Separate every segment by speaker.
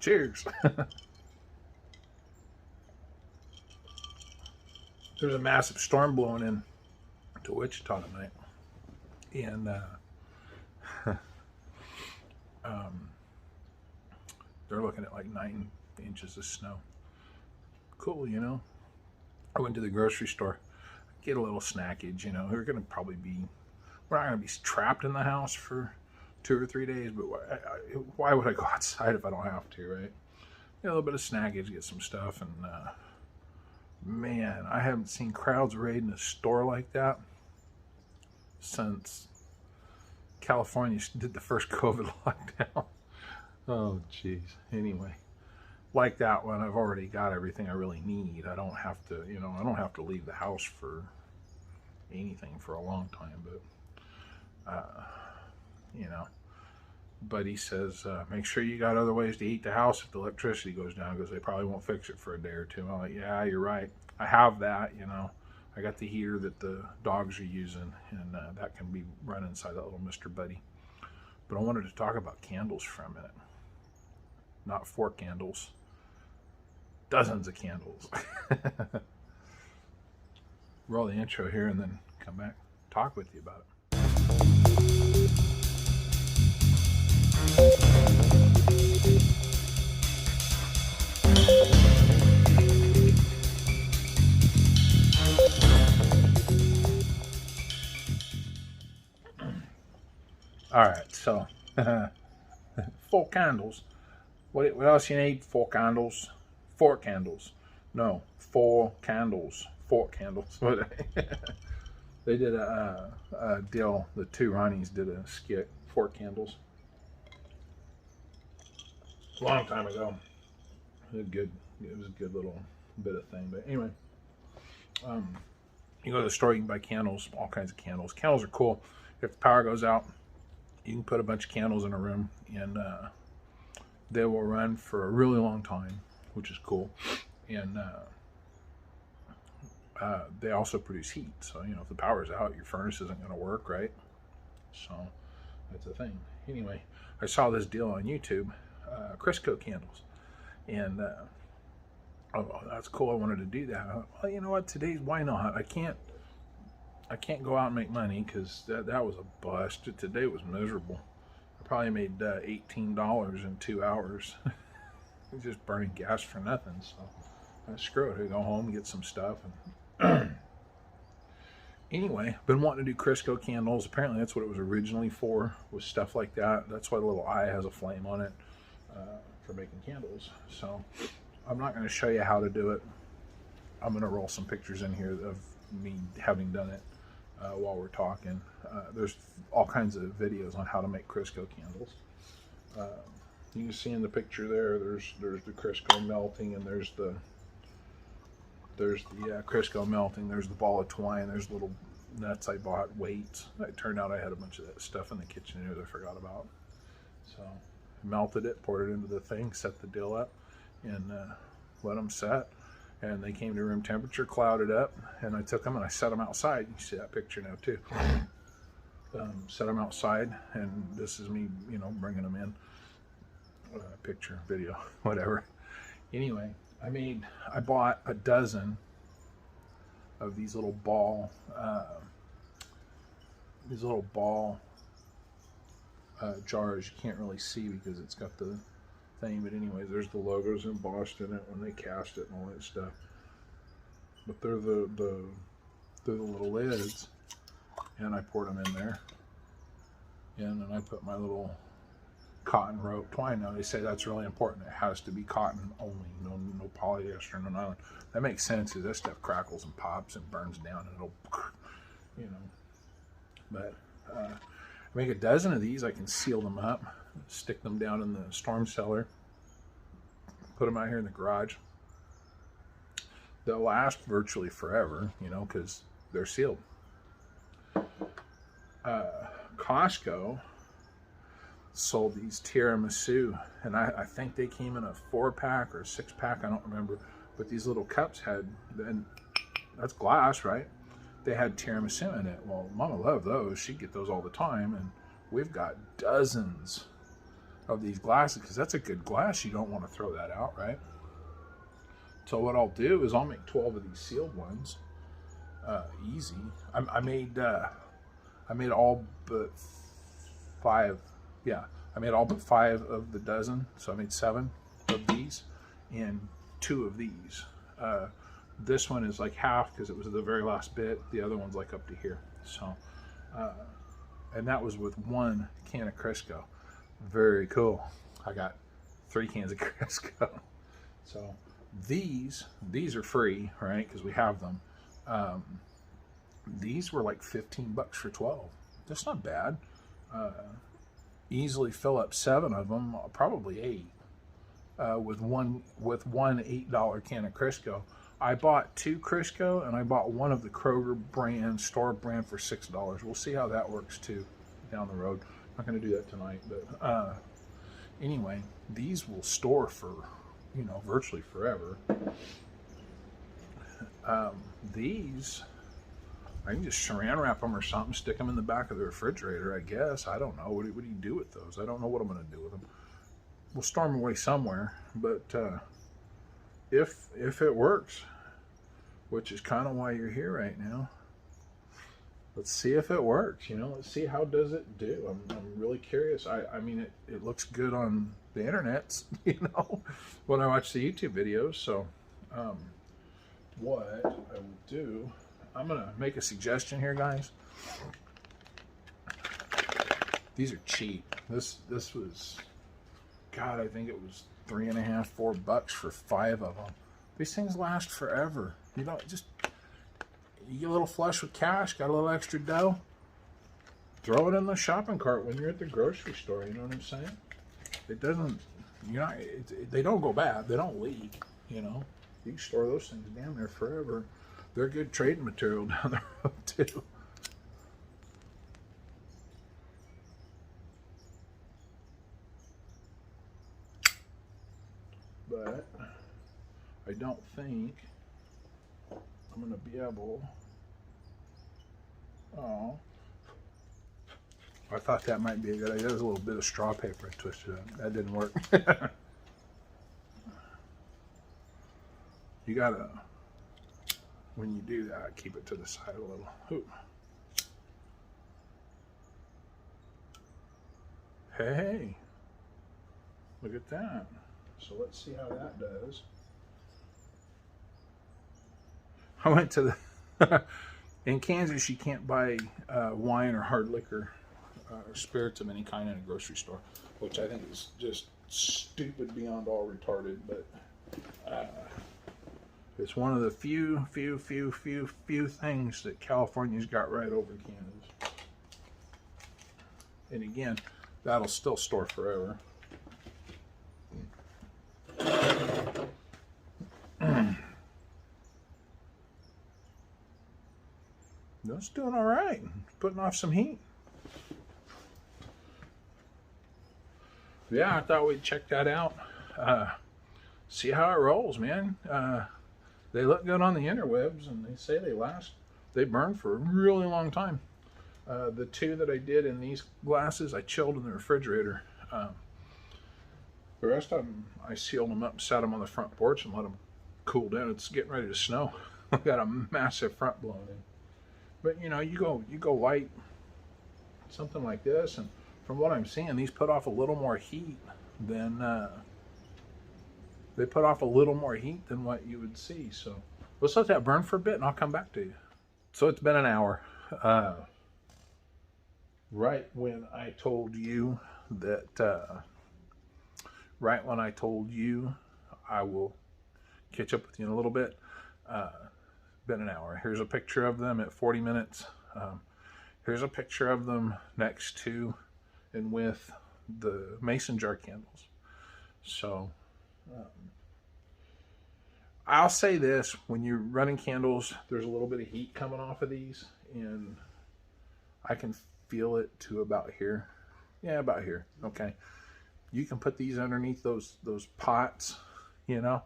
Speaker 1: Cheers. There's a massive storm blowing in to Wichita tonight, and they're looking at like 9 inches of snow. Cool, you know. I went to the grocery store, get a little snackage, you know. We're not gonna be trapped in the house for 2 or 3 days, but why would I go outside if I don't have to, right? Get a little bit of snackage, get some stuff, and man, I haven't seen crowds raiding a store like that since California did the first COVID lockdown. Oh, jeez. Anyway, like that one, I've already got everything I really need. I don't have to, you know, I don't have to leave the house for anything for a long time, but, you know, Buddy says, make sure you got other ways to heat the house if the electricity goes down, because they probably won't fix it for a day or two. I'm like, yeah, you're right. I have that, you know. I got the heater that the dogs are using, and that can be run inside that little Mr. Buddy. But I wanted to talk about candles for a minute. Not 4 candles. Dozens of candles. Roll the intro here and then come back, talk with you about it. All right, so 4 candles. What else you need? 4 candles. 4 candles. No, 4 candles. 4 candles. They did a deal. The 2 Ronnies did a skit. 4 candles. A long time ago. It was a good little bit of thing. But anyway, you go to the store, you can buy candles, all kinds of candles. Candles are cool. If the power goes out, you can put a bunch of candles in a room, and they will run for a really long time, which is cool. And they also produce heat. So, you know, if the power's out, your furnace isn't going to work, right? So that's a thing. Anyway, I saw this deal on YouTube, Crisco candles. And, oh, that's cool. I wanted to do that. Well, you know what? Why not? I can't go out and make money because that was a bust. Today was miserable. I probably made $18 in 2 hours. Just burning gas for nothing. So screw it. I go home, get some stuff. And anyway, been wanting to do Crisco candles. Apparently that's what it was originally for, was stuff like that. That's why the little eye has a flame on it for making candles. So I'm not going to show you how to do it. I'm going to roll some pictures in here of me having done it. While we're talking, there's all kinds of videos on how to make Crisco candles. You can see in the picture there's the Crisco melting, and there's the Crisco melting. There's the ball of twine. There's little nuts I bought, weights. It turned out I had a bunch of that stuff in the kitchen here that I forgot about. So melted it, poured it into the thing, set the deal up, and let them set. And they came to room temperature, clouded up, and I took them and I set them outside. You see that picture now too. Set them outside, and this is me, you know, bringing them in. Picture, video, whatever. Anyway, I bought a dozen of these little ball jars. You can't really see because it's got the thing, but anyways, there's the logos embossed in it when they cast it and all that stuff. But they're the little lids, and I poured them in there, and then I put my little cotton rope twine. Now they say that's really important. It has to be cotton only, no polyester, no nylon. That makes sense because that stuff crackles and pops and burns down, and it'll, you know. But I make a dozen of these. I can seal them up, stick them down in the storm cellar, put them out here in the garage. They'll last virtually forever, you know, because they're sealed. Costco sold these tiramisu, and I think they came in a 4-pack or a 6-pack, I don't remember, but these little cups had, and that's glass, right? They had tiramisu in it. Well, Mama loved those. She'd get those all the time, and we've got dozens of these glasses, because that's a good glass. You don't want to throw that out, right? So what I'll do is I'll make 12 of these sealed ones. Easy. I made all but 5. Yeah, I made all but 5 of the dozen. So I made 7 of these and 2 of these. This one is like half because it was the very last bit. The other one's like up to here. So, and that was with 1 can of Crisco. Very cool. I got 3 cans of Crisco. So these are free, right? Because we have them. These were like $15 for 12. That's not bad. Easily fill up 7 of them, probably 8, with one $8 can of Crisco. I bought 2 Crisco and I bought 1 of the Kroger brand, store brand, for $6. We'll see how that works too down the road. I'm not going to do that tonight, but anyway, these will store for, you know, virtually forever. These, I can just saran wrap them or something, stick them in the back of the refrigerator, I guess. I don't know. What do you do with those? I don't know what I'm going to do with them. We'll store them away somewhere, but if it works, which is kind of why you're here right now, let's see if it works. You know, let's see how does it do. I'm really curious. I mean, it looks good on the internet, you know, when I watch the YouTube videos. So what I will do, I'm gonna make a suggestion here, guys. These are cheap. This was, God, I think it was $3.50, $4 for 5 of them. These things last forever. You know, just, you get a little flush with cash, got a little extra dough, throw it in the shopping cart when you're at the grocery store. You know what I'm saying? It doesn't, you know, they don't go bad. They don't leak. You know, you can store those things damn near forever. They're good trading material down the road too. But I don't think I'm going to be able. Oh, I thought that might be a good idea. There's a little bit of straw paper I twisted up. That didn't work. You gotta, when you do that, keep it to the side a little. Ooh. Hey, look at that. So let's see how that does. I went to the, in Kansas you can't buy wine or hard liquor or spirits of any kind in a grocery store, which I think is just stupid beyond all retarded, but it's one of the few things that California's got right over Canada's. And again, that'll still store forever. That's doing all right. Putting off some heat. Yeah, I thought we'd check that out. See how it rolls, man. They look good on the interwebs, and they say they last. They burn for a really long time. The 2 that I did in these glasses, I chilled in the refrigerator. The rest of them, I sealed them up, sat them on the front porch, and let them cool down. It's getting ready to snow. I've got a massive front blown in. But you know, you go light, something like this, and from what I'm seeing, these put off a little more heat than what you would see. So let's let that burn for a bit, and I'll come back to you. So it's been an hour. Right when I told you that, I will catch up with you in a little bit. Been an hour. Here's a picture of them at 40 minutes. Here's a picture of them next to and with the mason jar candles. So I'll say this, when you're running candles, there's a little bit of heat coming off of these, and I can feel it to about here. Yeah, about here. Okay. You can put these underneath those pots, you know,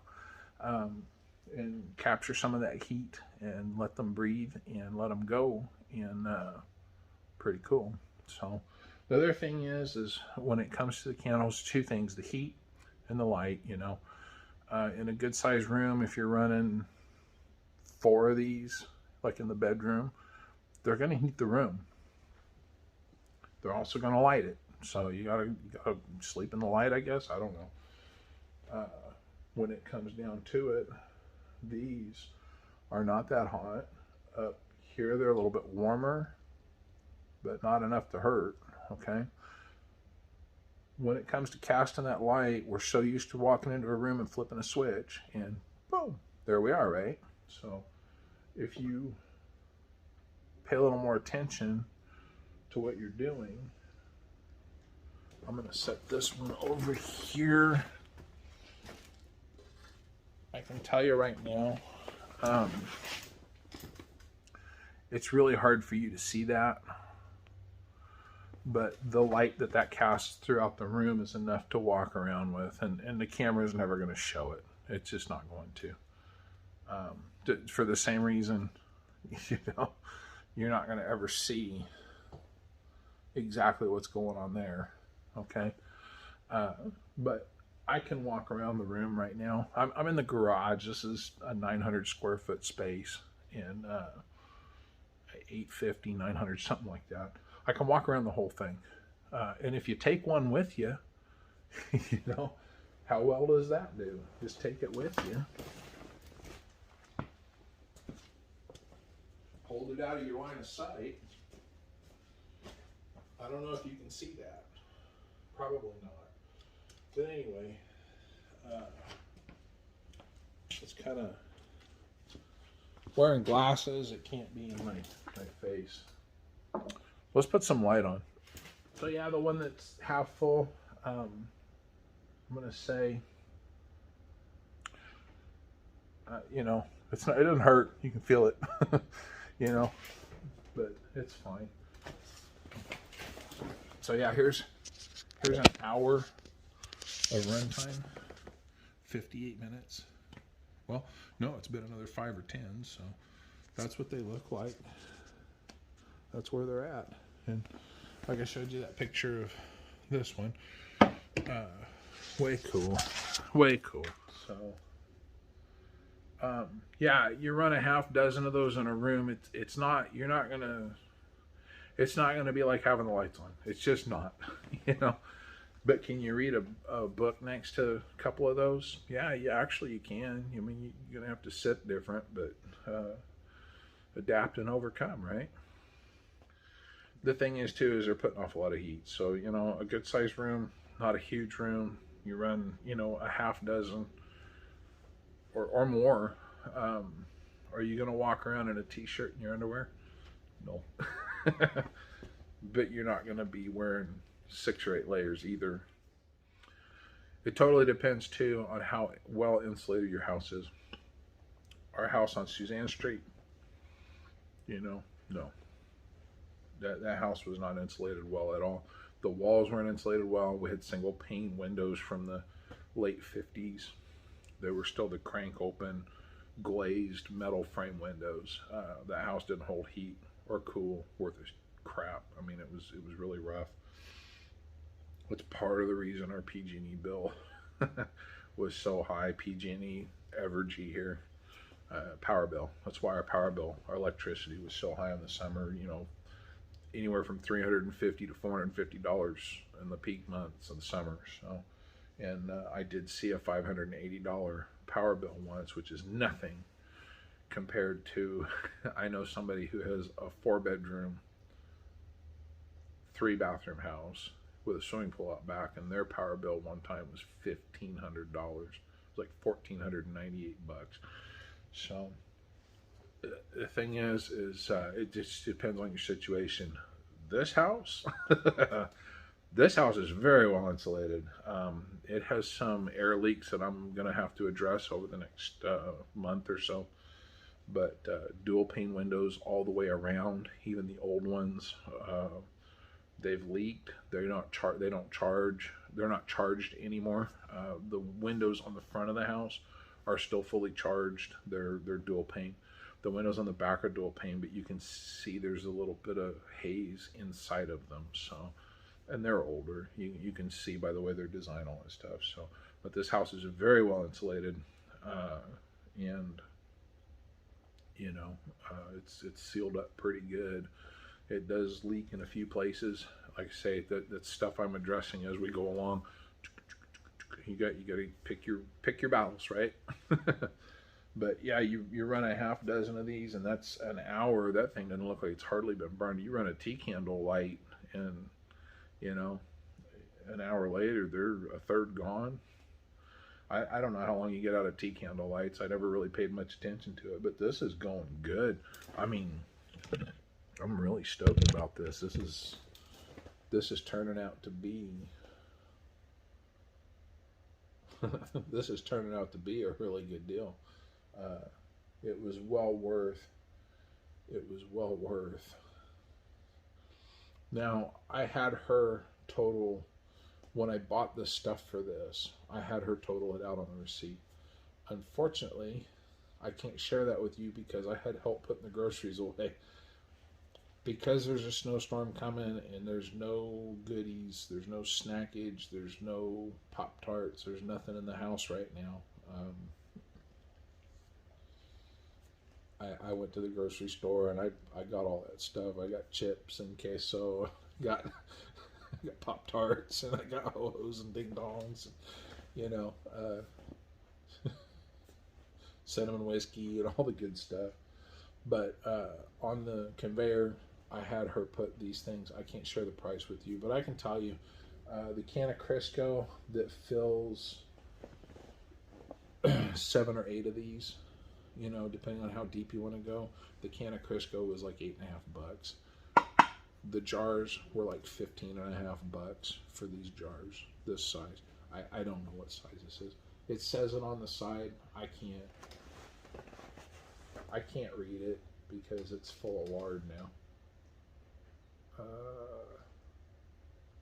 Speaker 1: and capture some of that heat and let them breathe and let them go, and pretty cool. So The other thing is when it comes to the candles, two things: the heat and the light. In a good sized room, if you're running four of these, like in the bedroom, they're going to heat the room. They're also going to light it. So you gotta sleep in the light, I guess. I don't know. When it comes down to it, these are not that hot. Up here, they're a little bit warmer, but not enough to hurt. Okay. When it comes to casting that light, we're so used to walking into a room and flipping a switch, and boom, there we are, right? So if you pay a little more attention to what you're doing, I'm going to set this one over here. I can tell you right now, it's really hard for you to see that, but the light that casts throughout the room is enough to walk around with, and the camera is never going to show it. It's just not going to. For the same reason, you're not going to ever see exactly what's going on there. Okay. But I can walk around the room right now. I'm in the garage. This is a 900 square foot space, and 850, 900, something like that. I can walk around the whole thing. And if you take one with you, how well does that do? Just take it with you. Hold it out of your line of sight. I don't know if you can see that. Probably not. But anyway, it's kind of wearing glasses. It can't be in my face. Let's put some light on. So yeah, the one that's half full, I'm going to say, it's not, it doesn't hurt. You can feel it, but it's fine. So yeah, here's an hour of runtime, 58 minutes. Well, no, it's been another 5 or 10, so that's what they look like. That's where they're at. And like I showed you that picture of this one, way cool, way cool. So yeah, you run a half dozen of those in a room. It's not gonna be like having the lights on. It's just not, But can you read a book next to a couple of those? Yeah, actually you can. I mean, you're gonna have to sit different, but adapt and overcome, right? The thing is too, is they're putting off a lot of heat. So, a good sized room, not a huge room. You run, a half dozen or more. Are you going to walk around in a t-shirt and your underwear? No. But you're not going to be wearing 6 or 8 layers either. It totally depends too on how well insulated your house is. Our house on Suzanne Street, no. That house was not insulated well at all. The walls weren't insulated well. We had single pane windows from the late 50s. They were still the crank open, glazed metal frame windows. That house didn't hold heat or cool worth a crap. I mean, it was really rough. It's part of the reason our PG&E bill was so high. PG&E, Evergy here, power bill. That's why our power bill, our electricity was so high in the summer. Anywhere from $350 to $450 in the peak months of the summer. So, and I did see a $580 power bill once, which is nothing compared to, I know somebody who has a 4-bedroom, 3-bathroom house with a swimming pool out back, and their power bill one time was $1,500. It was like $1,498. So the thing is it just depends on your situation. This house, this house is very well insulated. It has some air leaks that I'm going to have to address over the next month or so. But dual pane windows all the way around, even the old ones, they've leaked. They're not charged anymore. The windows on the front of the house are still fully charged. They're dual pane. The windows on the back are dual pane, but you can see there's a little bit of haze inside of them. So and they're older. You can see by the way they're designed, all that stuff. So, but this house is very well insulated, and you know, it's sealed up pretty good. It does leak in a few places. Like I say, that's stuff I'm addressing as we go along. You got to pick your battles, right? But yeah, you run a half dozen of these, and that's an hour. That thing doesn't look like it's hardly been burned. You run a tea candle light, and you know, an hour later they're a third gone. I don't know how long you get out of tea candle lights. I never really paid much attention to it, but this is going good. I mean, I'm really stoked about this. This is turning out to be this is turning out to be a really good deal. Uh, it was well worth. It was well worth. Now I had her total when I bought this stuff for this. I had her total it out on the receipt. Unfortunately, I can't share that with you because I had help putting the groceries away. Because there's a snowstorm coming and there's no goodies, there's no snackage, there's no Pop Tarts, there's nothing in the house right now. I went to the grocery store and I got all that stuff. I got chips and queso, got I got Pop Tarts, and I got ho-hos and ding dongs, you know, cinnamon whiskey and all the good stuff. But on the conveyor, I had her put these things. I can't share the price with you, but I can tell you the can of Crisco that fills 7 or 8 of these, you know, depending on how deep you want to go. The can of Crisco was like $8.50. The jars were like $15.50 for these jars, this size. I don't know what size this is. It says it on the side. I can't read it because it's full of lard now.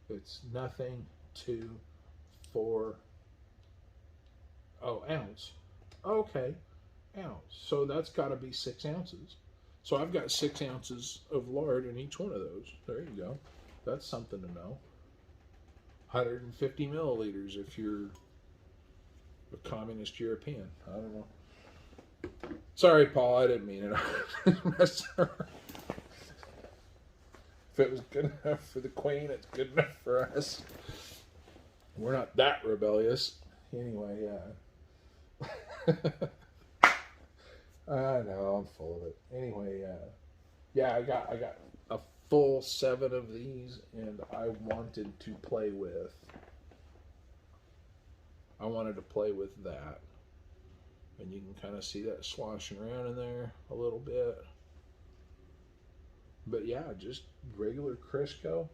Speaker 1: It's nothing, 2, 4. Oh, ounce. Okay, ounce. So that's got to be 6 ounces. So I've got 6 ounces of lard in each one of those. There you go. That's something to know. 150 milliliters if you're a communist European. I don't know. Sorry, Paul, I didn't mean it. If it was good enough for the Queen, it's good enough for us. We're not that rebellious. Anyway, I know, I'm full of it. Anyway, yeah, I got a full 7 of these, and I wanted to play with. I wanted to play with that. And you can kind of see that sloshing around in there a little bit. But yeah, just regular Crisco,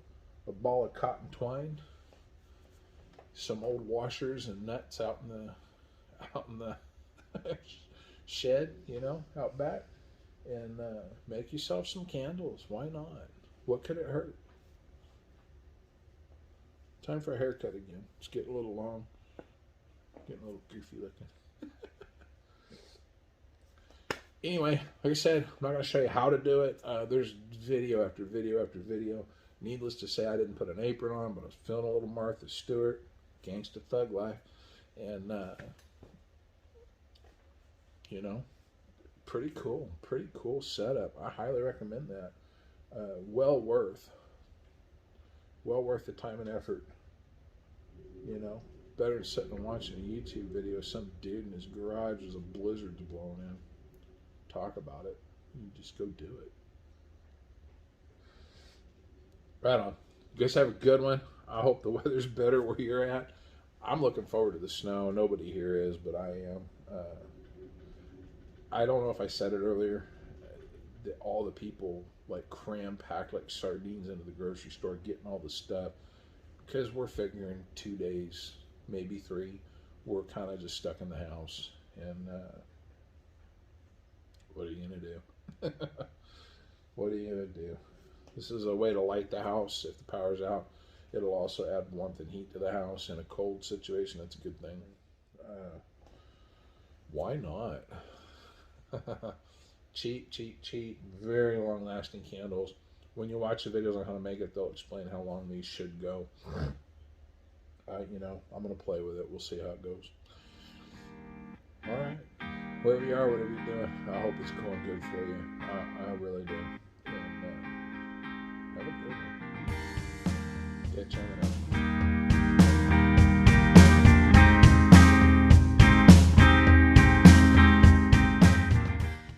Speaker 1: a ball of cotton twine, some old washers and nuts out in the shed, you know, out back, and make yourself some candles. Why not? What could it hurt? Time for a haircut again. It's getting a little long, getting a little goofy looking. Anyway, like I said, I'm not going to show you how to do it. There's video after video after video. Needless to say, I didn't put an apron on, but I was feeling a little Martha Stewart, gangsta thug life, and you know, pretty cool setup. I highly recommend that. Well worth the time and effort. You know, better than sitting and watching a YouTube video. Some dude in his garage as a blizzard's blowing in. Talk about it. You just go do it. Right on. You guys have a good one. I hope the weather's better where you're at. I'm looking forward to the snow. Nobody here is, but I am. I don't know if I said it earlier. That all the people like cram packed like sardines into the grocery store, getting all the stuff, because we're figuring 2 days, maybe 3. We're kind of just stuck in the house, and what are you gonna do? What are you gonna do? This is a way to light the house if the power's out. It'll also add warmth and heat to the house in a cold situation. That's a good thing. Why not? Cheap. Very long-lasting candles. When you watch the videos on how to make it, they'll explain how long these should go. You know, I'm going to play with it. We'll see how it goes. All right. Wherever you are, whatever you're doing, I hope it's going good for you. I really do. And have a good one. Catch you on the next one.